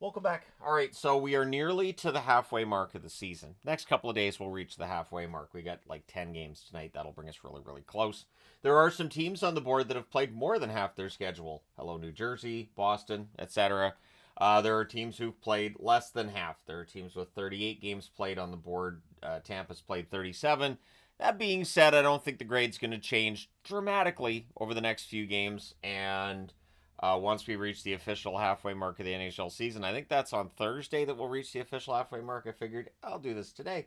Welcome back. All right, so we are nearly to the halfway mark of the season. Next couple of days, we'll reach the halfway mark. We got like 10 games tonight. That'll bring us really, really close. There are some teams on the board that have played more than half their schedule. Hello, New Jersey, Boston, etc. There are teams who've played less than half. There are teams with 38 games played on the board. Tampa's played 37. That being said, I don't think the grade's going to change dramatically over the next few games. And once we reach the official halfway mark of the NHL season. I think that's on Thursday that we'll reach the official halfway mark. I figured I'll do this today.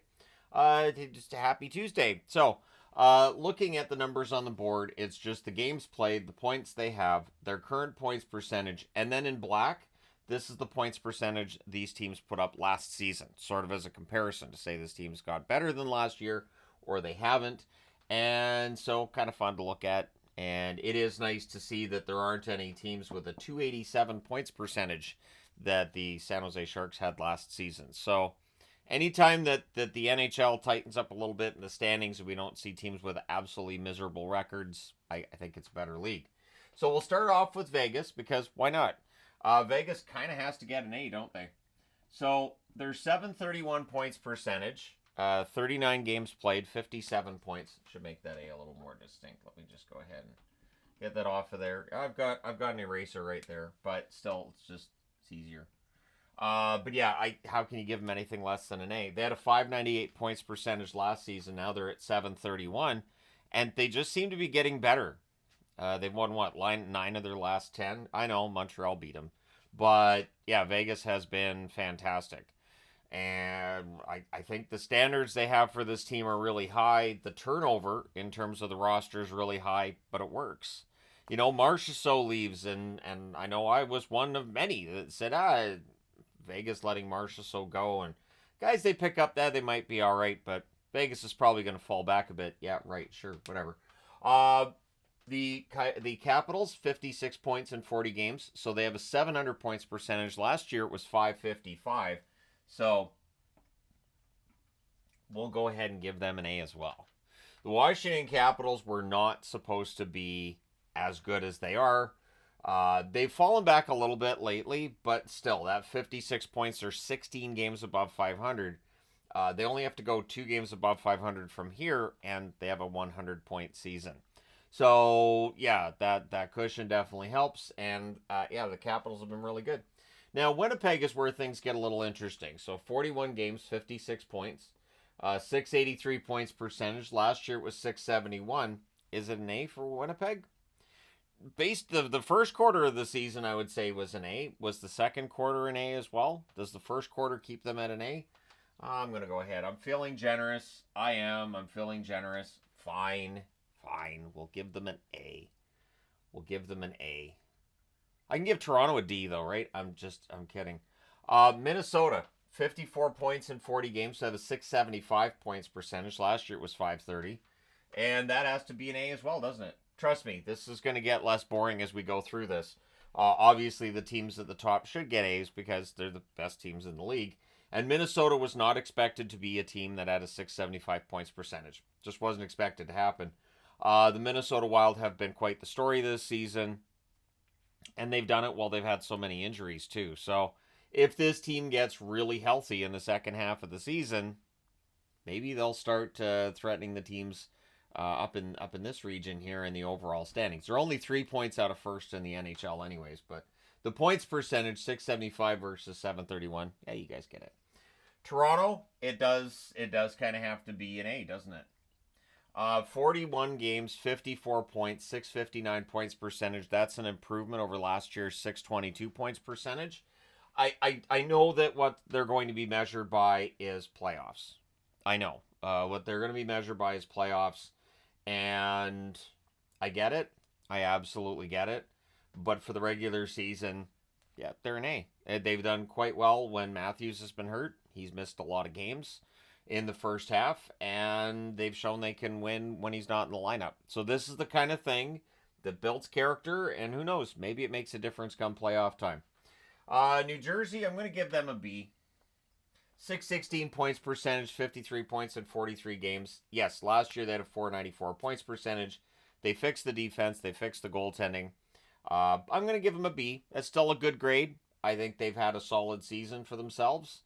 Just a happy Tuesday. So, looking at the numbers on the board, it's just the games played, the points they have, their current points percentage, and then in black, this is the points percentage these teams put up last season, sort of as a comparison to say this team's got better than last year or they haven't. And so, kind of fun to look at. And it is nice to see that there aren't any teams with a 287 points percentage that the San Jose Sharks had last season. So anytime that the NHL tightens up a little bit in the standings and we don't see teams with absolutely miserable records, I think it's a better league. So we'll start off with Vegas because why not? Vegas kind of has to get an A, don't they? So their 731 points percentage, 39 games played, 57 points. Should make that A little more distinct. Let me just go ahead and get that off of there. I've got an eraser right there, but still, it's easier. But yeah, how can you give them anything less than an A? They had a 598 points percentage last season. Now they're at 731, and they just seem to be getting better. They've won what, nine of their last 10. I know Montreal beat them, but yeah, Vegas has been fantastic. And I think the standards they have for this team are really high. The turnover in terms of the roster is really high, but it works. You know, Marchessault leaves, and I know I was one of many that said, Vegas letting Marchessault go. And guys, they pick up that, they might be all right, but Vegas is probably going to fall back a bit. Yeah, right, sure, whatever. Uh, the Capitals 56 points in 40 games, so they have a 700 points percentage. Last year it was 555. So we'll go ahead and give them an A as well. The Washington Capitals were not supposed to be as good as they are. They've fallen back a little bit lately, but still, that 56 points are 16 games above 500. They only have to go 2 games above 500 from here, and they have a 100-point season. So, yeah, that cushion definitely helps. And, yeah, the Capitals have been really good. Now, Winnipeg is where things get a little interesting. So, 41 games, 56 points, 683 points percentage. Last year it was 671. Is it an A for Winnipeg? Based the first quarter of the season, I would say was an A. Was the second quarter an A as well? Does the first quarter keep them at an A? I'm going to go ahead. I'm feeling generous. I am. I'm feeling generous. Fine. Fine. We'll give them an A. We'll give them an A. I can give Toronto a D though, right? I'm kidding. Minnesota, 54 points in 40 games, so have a 675 points percentage. Last year it was 530. And that has to be an A as well, doesn't it? Trust me, this is going to get less boring as we go through this. Obviously, the teams at the top should get A's because they're the best teams in the league. And Minnesota was not expected to be a team that had a 675 points percentage. Just wasn't expected to happen. The Minnesota Wild have been quite the story this season. And they've done it while they've had so many injuries, too. So if this team gets really healthy in the second half of the season, maybe they'll start threatening the teams up in this region here in the overall standings. They're only 3 points out of first in the NHL, anyways. But the points percentage 675 versus 731. Yeah, you guys get it. Toronto, it does kind of have to be an A, doesn't it? 41 games, 54 points, 659 points percentage. That's an improvement over last year's 622 points percentage. I know that what they're going to be measured by is playoffs. I know. What they're going to be measured by is playoffs. And I get it. I absolutely get it. But for the regular season, yeah, they're an A. They've done quite well when Matthews has been hurt. He's missed a lot of games in the first half, and they've shown they can win when he's not in the lineup. So this is the kind of thing that builds character, and who knows, maybe it makes a difference come playoff time. New Jersey, I'm going to give them a B. 616 points percentage, 53 points in 43 games. Yes, last year they had a 494 points percentage. They fixed the defense, they fixed the goaltending. I'm going to give them a B. That's still a good grade. I think they've had a solid season for themselves.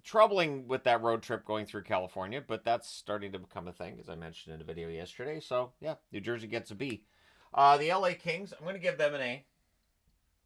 Troubling with that road trip going through California, but that's starting to become a thing, as I mentioned in a video yesterday. So, yeah, New Jersey gets a B. The LA Kings, I'm going to give them an A.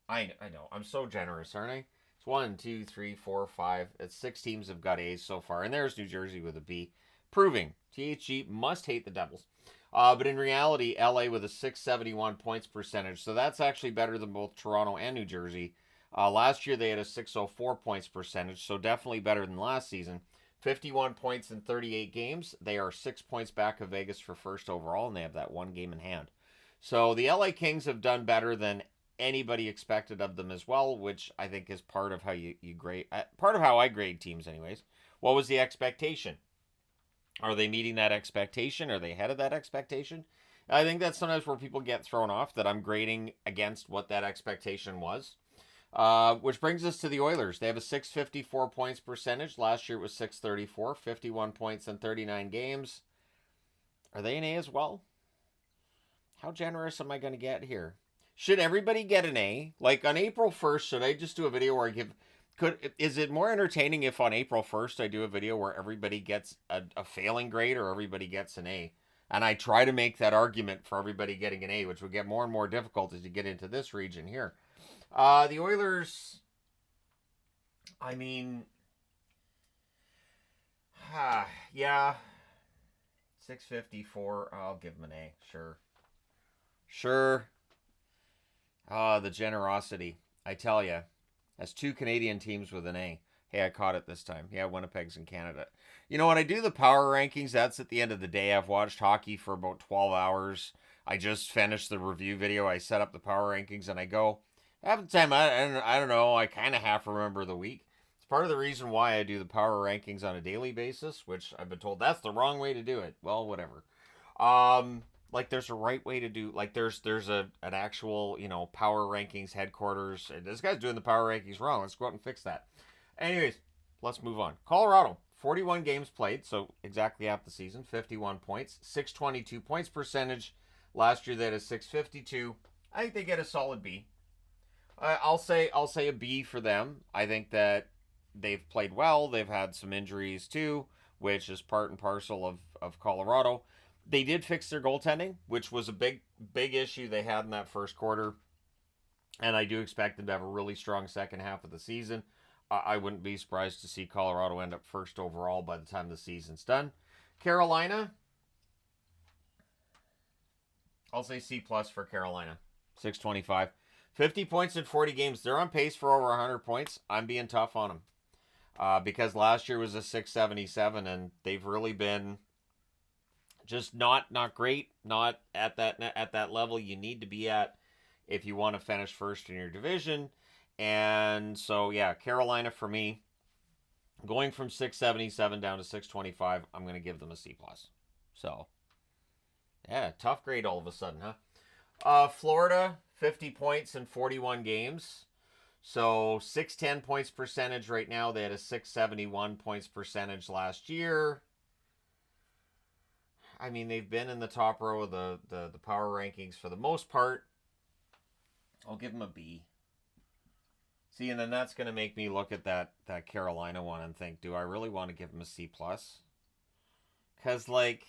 I know. I'm so generous, aren't I? It's 1, 2, 3, 4, 5. It's 6 teams have got A's so far. And there's New Jersey with a B. Proving THG must hate the Devils. But in reality, LA with a 671 points percentage. So that's actually better than both Toronto and New Jersey. Last year they had a 604 points percentage, so definitely better than last season. 51 points in 38 games. They are 6 points back of Vegas for first overall, and they have that one game in hand. So the LA Kings have done better than anybody expected of them as well, which I think is part of how you grade, part of how I grade teams anyways. What was the expectation? Are they meeting that expectation? Are they ahead of that expectation? I think that's sometimes where people get thrown off, that I'm grading against what that expectation was. Which brings us to the Oilers. They have a 654 points percentage. Last year it was 634, 51 points in 39 games. Are they an A as well? How generous am I going to get here? Should everybody get an A? Like on April 1st, should I just do a video where I give... Is it more entertaining if on April 1st I do a video where everybody gets a failing grade or everybody gets an A? And I try to make that argument for everybody getting an A, which would get more and more difficult as you get into this region here. The Oilers, I mean, yeah, 654, I'll give them an A, sure. The generosity, I tell you. That's 2 Canadian teams with an A. Hey, I caught it this time. Yeah, Winnipeg's in Canada. You know, when I do the power rankings, that's at the end of the day. I've watched hockey for about 12 hours. I just finished the review video. I set up the power rankings, and I go... Half the time, I don't know, I kind of half remember the week. It's part of the reason why I do the power rankings on a daily basis, which I've been told that's the wrong way to do it. Well, whatever. Like there's a right way to do, like there's an actual, power rankings headquarters. And this guy's doing the power rankings wrong. Let's go out and fix that. Anyways, let's move on. Colorado, 41 games played, so exactly half the season, 51 points, 622 points percentage. Last year they had a 652. I think they get a solid B. I'll say a B for them. I think that they've played well. They've had some injuries too, which is part and parcel of Colorado. They did fix their goaltending, which was a big issue they had in that first quarter. And I do expect them to have a really strong second half of the season. I wouldn't be surprised to see Colorado end up first overall by the time the season's done. Carolina, I'll say C plus for Carolina. 625. 50 points in 40 games. They're on pace for over 100 points. I'm being tough on them. Because last year was a 677, and they've really been just not great, not at that level you need to be at if you want to finish first in your division. And so, yeah, Carolina for me, going from 677 down to 625, I'm going to give them a C plus. So, yeah, tough grade all of a sudden, huh? Florida, 50 points in 41 games. So 610 points percentage right now. They had a 671 points percentage last year. I mean, they've been in the top row of the power rankings for the most part. I'll give them a B. See, and then that's going to make me look at that Carolina one and think, do I really want to give them a C plus? Because, like...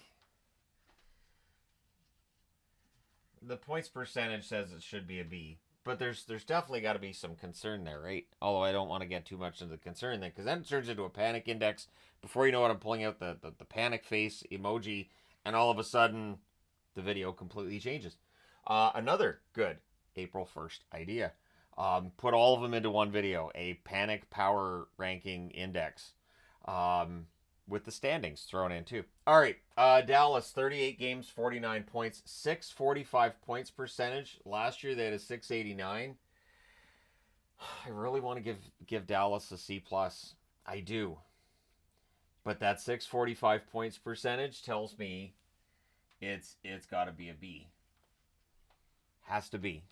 the points percentage says it should be a B, but there's definitely got to be some concern there, right? Although I don't want to get too much into the concern thing, because then it turns into a panic index. Before you know it, I'm pulling out the panic face emoji, and all of a sudden, the video completely changes. Another good April 1st idea. Put all of them into one video, a panic power ranking index. With the standings thrown in too. All right, Dallas, 38 games, 49 points, 645 points percentage. Last year they had a 689. I really want to give Dallas a C plus. I do. But that 645 points percentage tells me it's got to be a B. Has to be.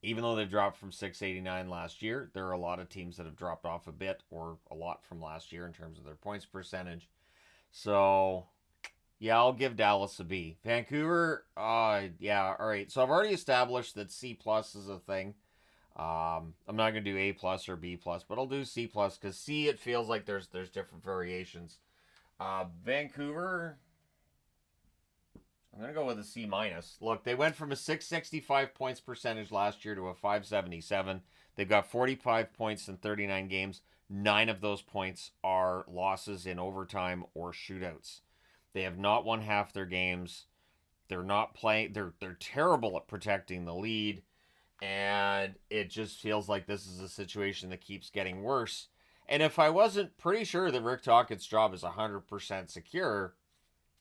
Even though they've dropped from 689 last year, there are a lot of teams that have dropped off a bit or a lot from last year in terms of their points percentage. So, yeah, I'll give Dallas a B. Vancouver, yeah, all right. So I've already established that C plus is a thing. I'm not gonna do A plus or B plus, but I'll do C plus because C, it feels like there's different variations. Vancouver, I'm gonna go with a C minus. Look, they went from a 665 points percentage last year to a 577. They've got 45 points in 39 games. 9 of those points are losses in overtime or shootouts. They have not won half their games. They're not playing. They're terrible at protecting the lead, and it just feels like this is a situation that keeps getting worse. And if I wasn't pretty sure that Rick Tocchet's job is 100% secure,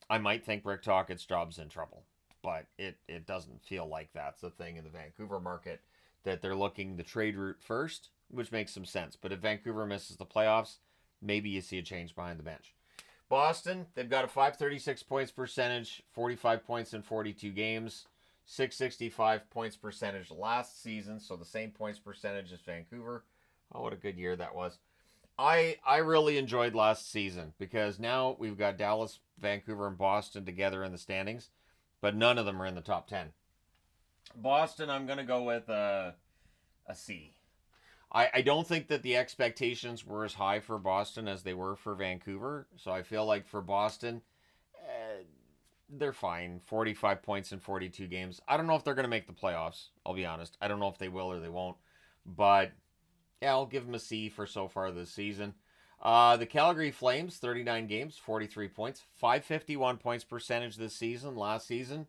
I might think Rick Tocchet's job's in trouble. But it doesn't feel like that's the thing in the Vancouver market, that they're looking the trade route first, which makes some sense. But if Vancouver misses the playoffs, maybe you see a change behind the bench. Boston, they've got a 536 points percentage, 45 points in 42 games, 665 points percentage last season, so the same points percentage as Vancouver. Oh, what a good year that was. I really enjoyed last season because now we've got Dallas, Vancouver, and Boston together in the standings, but none of them are in the top 10. Boston, I'm going to go with a C. I don't think that the expectations were as high for Boston as they were for Vancouver, so I feel like for Boston, they're fine. 45 points in 42 games. I don't know if they're going to make the playoffs, I'll be honest. I don't know if they will or they won't, but yeah, I'll give them a C for so far this season. The Calgary Flames, 39 games, 43 points, 551 points percentage this season. Last season,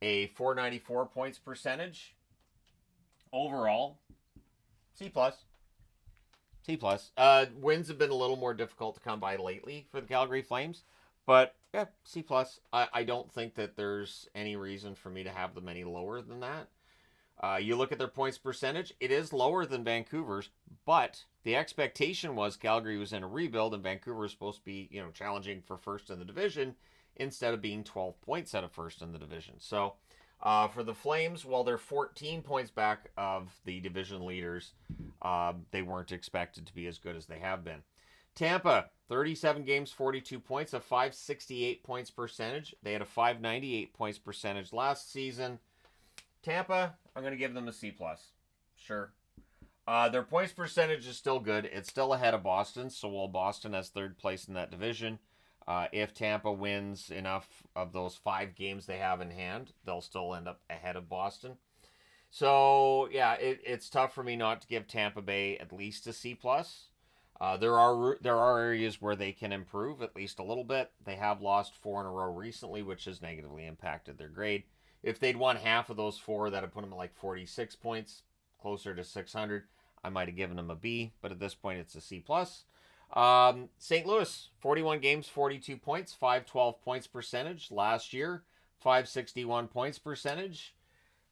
a 494 points percentage. Overall, C plus. C plus. Wins have been a little more difficult to come by lately for the Calgary Flames, but yeah, C plus. I don't think that there's any reason for me to have them any lower than that. You look at their points percentage, it is lower than Vancouver's, but the expectation was Calgary was in a rebuild and Vancouver was supposed to be, challenging for first in the division instead of being 12 points out of first in the division. So for the Flames, while they're 14 points back of the division leaders, they weren't expected to be as good as they have been. Tampa, 37 games, 42 points, a 568 points percentage. They had a 598 points percentage last season. Tampa, I'm going to give them a C plus. Sure. Their points percentage is still good. It's still ahead of Boston. So while Boston has third place in that division, if Tampa wins enough of those 5 games they have in hand, they'll still end up ahead of Boston. So yeah, it's tough for me not to give Tampa Bay at least a C plus. There are areas where they can improve at least a little bit. They have lost 4 in a row recently, which has negatively impacted their grade. If they'd won half of those 4, that'd put them at like 46 points, closer to 600. I might have given them a B, but at this point it's a C plus. St. Louis, 41 games, 42 points, 512 points percentage. Last year, 561 points percentage.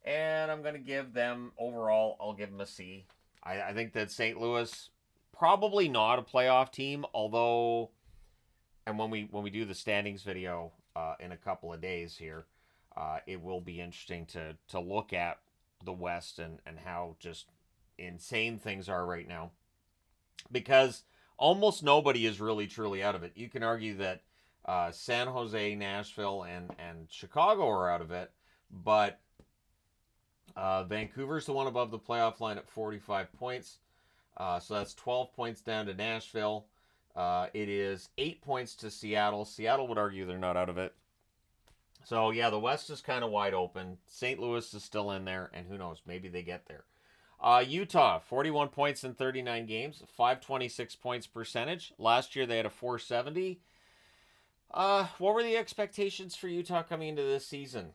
And I'm going to give them, overall, I'll give them a C. I think that St. Louis, probably not a playoff team, although, and when we do the standings video in a couple of days here, it will be interesting to look at the West and how just insane things are right now. Because almost nobody is really truly out of it. You can argue that San Jose, Nashville, and Chicago are out of it, but Vancouver's the one above the playoff line at 45 points. So that's 12 points down to Nashville. It is 8 points to Seattle. Seattle would argue they're not out of it. So, yeah, the West is kind of wide open. St. Louis is still in there, and who knows, maybe they get there. Utah, 41 points in 39 games, 526 points percentage. Last year they had a 470. What were the expectations for Utah coming into this season?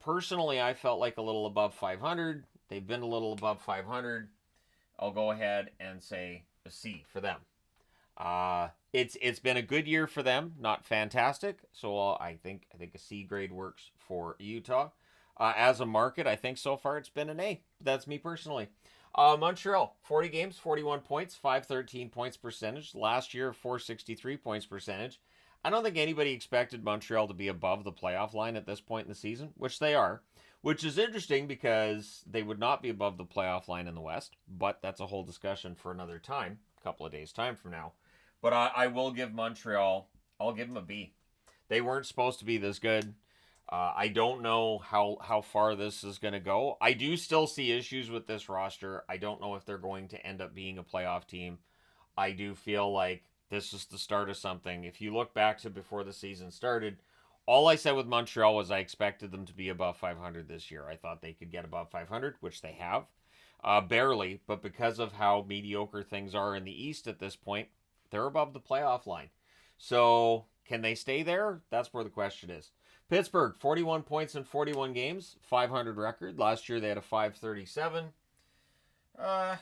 Personally, I felt like a little above 500. They've been a little above 500. I'll go ahead and say a C for them. It's been a good year for them, not fantastic. So I think a C grade works for Utah. As a market, I think so far it's been an A. That's me personally. Montreal, 40 games, 41 points, 513 points percentage. Last year, 463 points percentage. I don't think anybody expected Montreal to be above the playoff line at this point in the season, which they are. Which is interesting because they would not be above the playoff line in the West. But that's a whole discussion for another time, a couple of days' time from now. But I will give Montreal, I'll give them a B. They weren't supposed to be this good. I don't know how far this is going to go. I do still see issues with this roster. I don't know if they're going to end up being a playoff team. I do feel like this is the start of something. If you look back to before the season started, all I said with Montreal was I expected them to be above 500 this year. I thought they could get above 500, which they have. Barely, but because of how mediocre things are in the East at this point, they're above the playoff line. So, can they stay there? That's where the question is. Pittsburgh, 41 points in 41 games, 500 record. Last year they had a 537. Uh,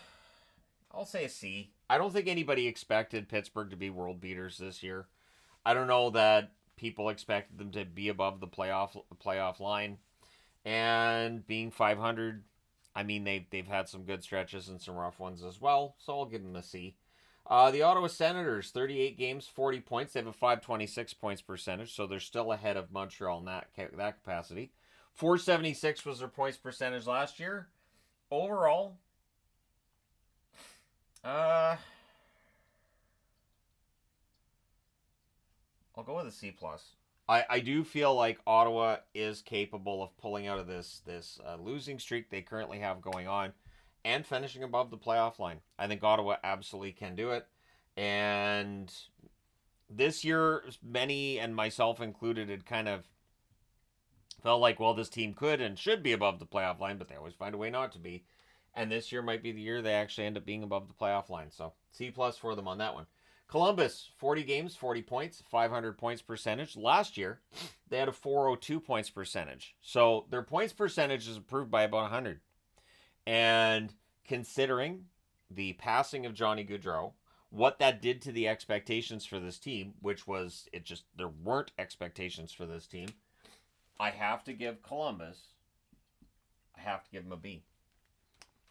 I'll say a C. I don't think anybody expected Pittsburgh to be world beaters this year. I don't know that people expected them to be above the playoff line. And being 500, I mean they've had some good stretches and some rough ones as well. So I'll give them a C. The Ottawa Senators, 38 games, 40 points. They have a 526 points percentage, so they're still ahead of Montreal in that capacity. 476 was their points percentage last year. Overall, I'll go with a C plus. I do feel like Ottawa is capable of pulling out of this losing streak they currently have going on and finishing above the playoff line. I think Ottawa absolutely can do it. And this year, many and myself included had kind of felt like, well, this team could and should be above the playoff line, but they always find a way not to be. And this year might be the year they actually end up being above the playoff line. So C plus for them on that one. Columbus, 40 games, 40 points, 500 points percentage. Last year, they had a 402 points percentage. So their points percentage is improved by about 100. And considering the passing of Johnny Gaudreau, what that did to the expectations for this team, which was there weren't expectations for this team, I have to give Columbus, I have to give them a B.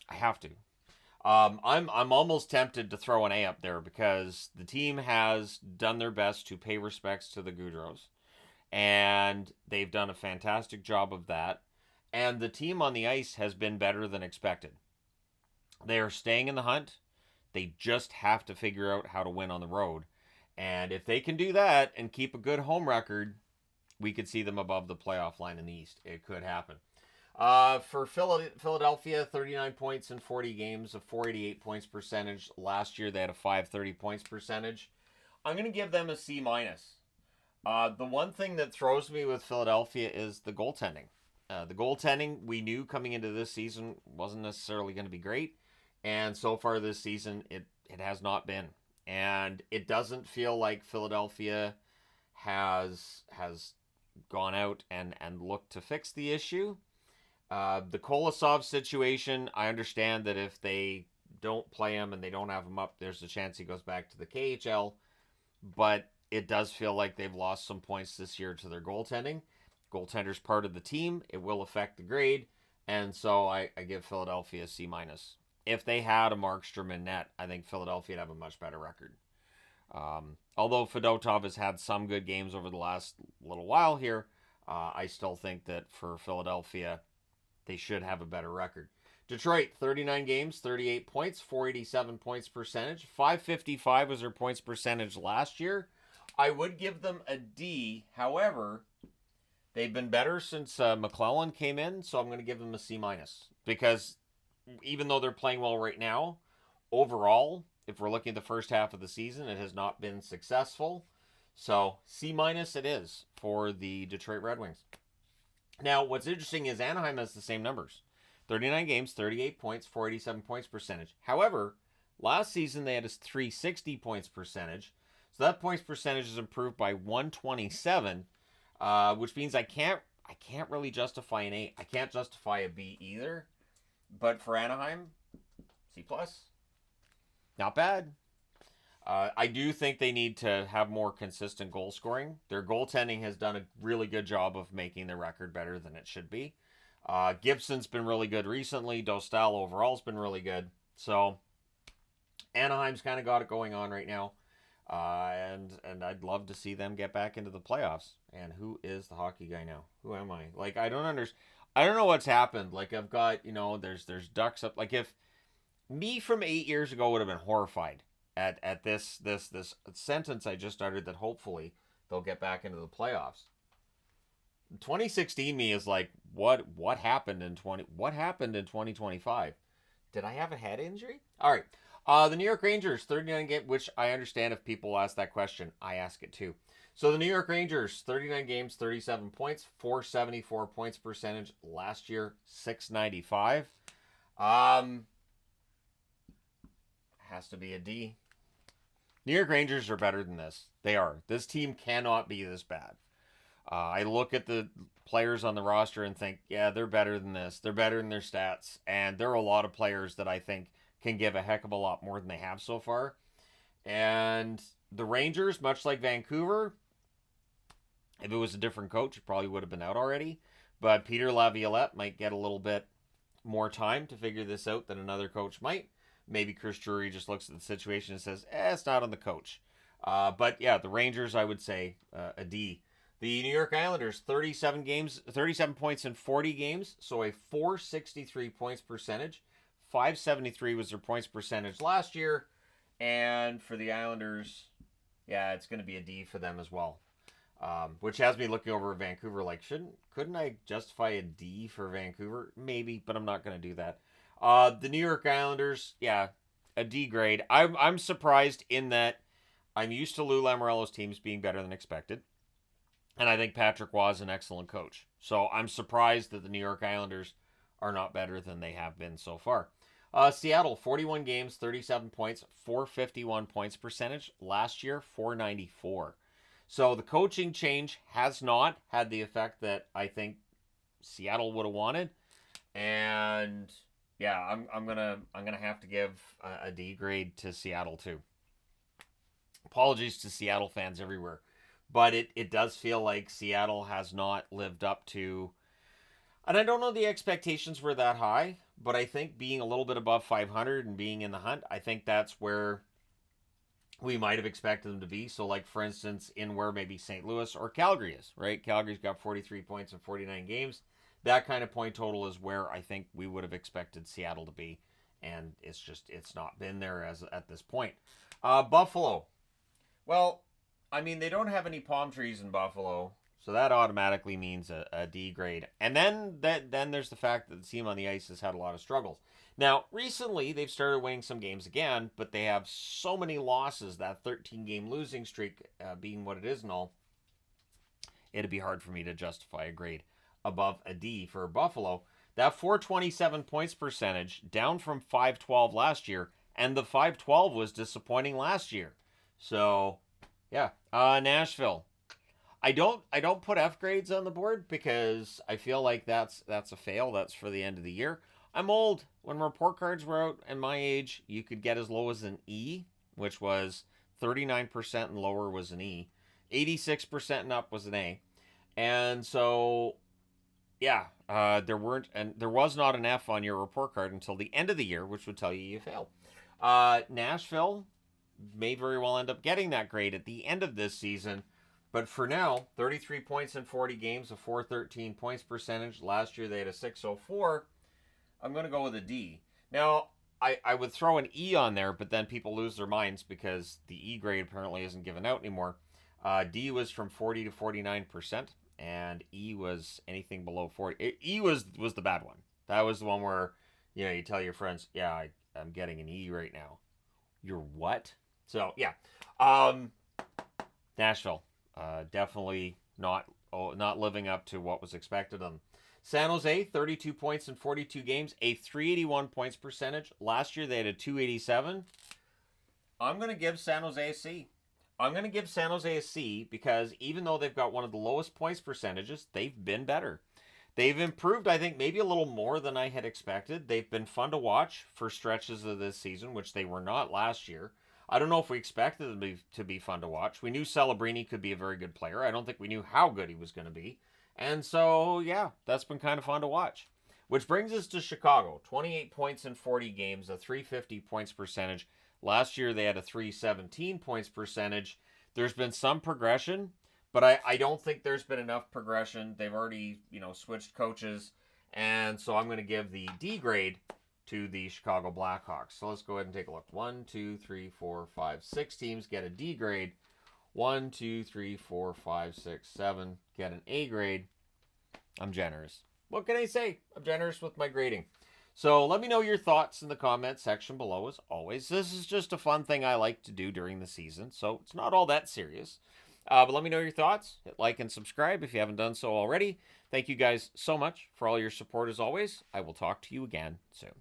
I have to. I'm almost tempted to throw an A up there because the team has done their best to pay respects to the Gaudreaus, and they've done a fantastic job of that. And the team on the ice has been better than expected. They are staying in the hunt. They just have to figure out how to win on the road. And if they can do that and keep a good home record, we could see them above the playoff line in the East. It could happen. For Philadelphia, 39 points in 40 games, a 488 points percentage. Last year, they had a 530 points percentage. I'm going to give them a C minus. The one thing that throws me with Philadelphia is the goaltending. The goaltending we knew coming into this season wasn't necessarily going to be great, and so far this season it has not been. And it doesn't feel like Philadelphia has gone out and looked to fix the issue. The Kolosov situation, I understand that if they don't play him and they don't have him up, there's a chance he goes back to the KHL. But it does feel like they've lost some points this year to their goaltending. Goaltender's part of the team. It will affect the grade. And so I give Philadelphia a C minus. If they had a Markstrom in net, I think Philadelphia would have a much better record. Although Fedotov has had some good games over the last little while here, I still think that for Philadelphia, they should have a better record. Detroit, 39 games, 38 points, 487 points percentage. 555 was their points percentage last year. I would give them a D. However, they've been better since McClellan came in, so I'm going to give them a C minus. Because even though they're playing well right now, overall, if we're looking at the first half of the season, it has not been successful. So C minus it is for the Detroit Red Wings. Now, what's interesting is Anaheim has the same numbers. 39 games, 38 points, 487 points percentage. However, last season they had a 360 points percentage. So that points percentage is improved by 127, which means I can't really justify an A. I can't justify a B either. But for Anaheim, C plus. Not bad. I do think they need to have more consistent goal scoring. Their goaltending has done a really good job of making their record better than it should be. Gibson's been really good recently. Dostal overall's been really good. So Anaheim's kind of got it going on right now. And I'd love to see them get back into the playoffs. And who is the hockey guy now? Who am I? Like, I don't know what's happened. Like, I've got, there's ducks up. Like, if me from 8 years ago would have been horrified at this sentence I just uttered that hopefully they'll get back into the playoffs. 2016 me is like, what happened in 2025? Did I have a head injury? All right. The New York Rangers 39 game, which I understand if people ask that question, I ask it too. So the New York Rangers 39 games, 37 points, 474 points percentage last year, 695. Has to be a D. New York Rangers are better than this. They are. This team cannot be this bad. I look at the players on the roster and think, yeah, they're better than this. They're better in their stats. And there are a lot of players that I think can give a heck of a lot more than they have so far. And the Rangers, much like Vancouver, if it was a different coach, it probably would have been out already. But Peter Laviolette might get a little bit more time to figure this out than another coach might. Maybe Chris Drury just looks at the situation and says, it's not on the coach. But yeah, the Rangers, I would say a D. The New York Islanders, 37 points in 40 games, so a 463 points percentage. 573 was their points percentage last year. And for the Islanders, yeah, it's going to be a D for them as well. Which has me looking over at Vancouver like, couldn't I justify a D for Vancouver? Maybe, but I'm not going to do that. The New York Islanders, yeah, a D grade. I'm surprised in that I'm used to Lou Lamoriello's teams being better than expected. And I think Patrick Waugh is an excellent coach. So I'm surprised that the New York Islanders are not better than they have been so far. Seattle, 41 games, 37 points, 451 points percentage. Last year, 494. So the coaching change has not had the effect that I think Seattle would have wanted. And yeah, I'm gonna have to give a D grade to Seattle too. Apologies to Seattle fans everywhere. But it does feel like Seattle has not lived up to, and I don't know the expectations were that high, but I think being a little bit above 500 and being in the hunt, I think that's where we might have expected them to be. So like, for instance, in where maybe St. Louis or Calgary is, right? Calgary's got 43 points in 49 games. That kind of point total is where I think we would have expected Seattle to be. And it's not been there as at this point. Buffalo. Well, I mean, they don't have any palm trees in Buffalo, so that automatically means a D grade. And then there's the fact that the team on the ice has had a lot of struggles. Now, recently, they've started winning some games again, but they have so many losses, that 13-game losing streak being what it is and all, it'd be hard for me to justify a grade above a D for Buffalo. That 427 points percentage, down from 512 last year, and the 512 was disappointing last year. So yeah, Nashville. I don't put F grades on the board because I feel like that's a fail. That's for the end of the year. I'm old. When report cards were out and my age, you could get as low as an E, which was 39% and lower was an E. 86% and up was an A. And so yeah, there was not an F on your report card until the end of the year, which would tell you failed. Nashville may very well end up getting that grade at the end of this season. But for now, 33 points in 40 games, a 413 points percentage. Last year they had a 604. I'm going to go with a D. Now, I would throw an E on there, but then people lose their minds because the E grade apparently isn't given out anymore. D was from 40 to 49%, and E was anything below 40. E was the bad one. That was the one where, you tell your friends, yeah, I'm getting an E right now. You're what? So yeah, Nashville, definitely not living up to what was expected of them. San Jose, 32 points in 42 games, a 381 points percentage. Last year they had a 287. I'm gonna give San Jose a C. I'm gonna give San Jose a C because even though they've got one of the lowest points percentages, they've been better. They've improved, I think, maybe a little more than I had expected. They've been fun to watch for stretches of this season, which they were not last year. I don't know if we expected them to be fun to watch. We knew Celebrini could be a very good player. I don't think we knew how good he was going to be. And so, yeah, that's been kind of fun to watch. Which brings us to Chicago. 28 points in 40 games, a 350 points percentage. Last year they had a 317 points percentage. There's been some progression, but I don't think there's been enough progression. They've already, switched coaches. And so I'm going to give the D grade to the Chicago Blackhawks. So let's go ahead and take a look. 1, 2, 3, 4, 5, 6 teams get a D grade. 1, 2, 3, 4, 5, 6, 7 get an A grade. I'm generous. What can I say? I'm generous with my grading. So let me know your thoughts in the comment section below as always. This is just a fun thing I like to do during the season, so it's not all that serious. But let me know your thoughts. Hit like and subscribe if you haven't done so already. Thank you guys so much for all your support as always. I will talk to you again soon.